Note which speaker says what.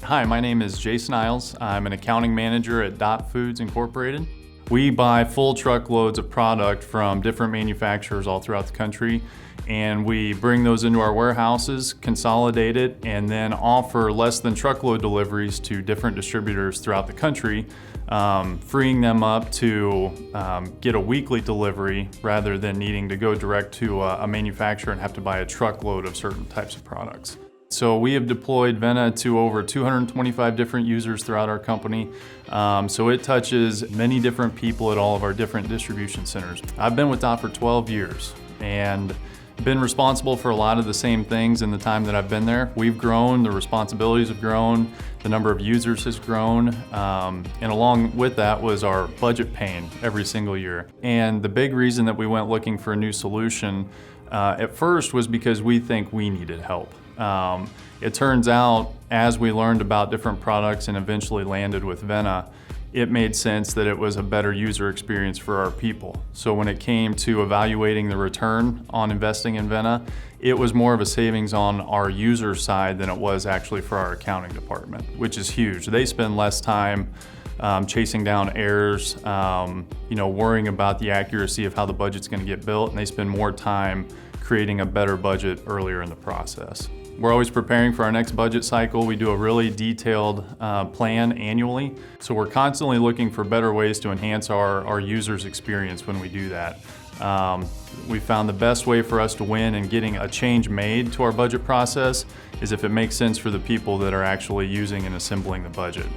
Speaker 1: Hi, my name is Jason Isles. I'm an accounting manager at Dot Foods Incorporated. We buy full truckloads of product from different manufacturers all throughout the country, and we bring those into our warehouses, consolidate it, and then offer less than truckload deliveries to different distributors throughout the country, freeing them up to get a weekly delivery rather than needing to go direct to a manufacturer and have to buy a truckload of certain types of products. So we have deployed Vena to over 225 different users throughout our company. So it touches many different people at all of our different distribution centers. I've been with Dot for 12 years and been responsible for a lot of the same things in the time that I've been there. We've grown, the responsibilities have grown, the number of users has grown, and along with that was our budget pain every single year. And the big reason that we went looking for a new solution at first was because we think we needed help. It turns out, as we learned about different products and eventually landed with Vena, it made sense that it was a better user experience for our people. So when it came to evaluating the return on investing in Vena, it was more of a savings on our user side than it was actually for our accounting department, which is huge. They spend less time chasing down errors, worrying about the accuracy of how the budget's going to get built, and they spend more time creating a better budget earlier in the process. We're always preparing for our next budget cycle. We do a really detailed plan annually. So we're constantly looking for better ways to enhance our users' experience when we do that. We found the best way for us to win in getting a change made to our budget process is if it makes sense for the people that are actually using and assembling the budget.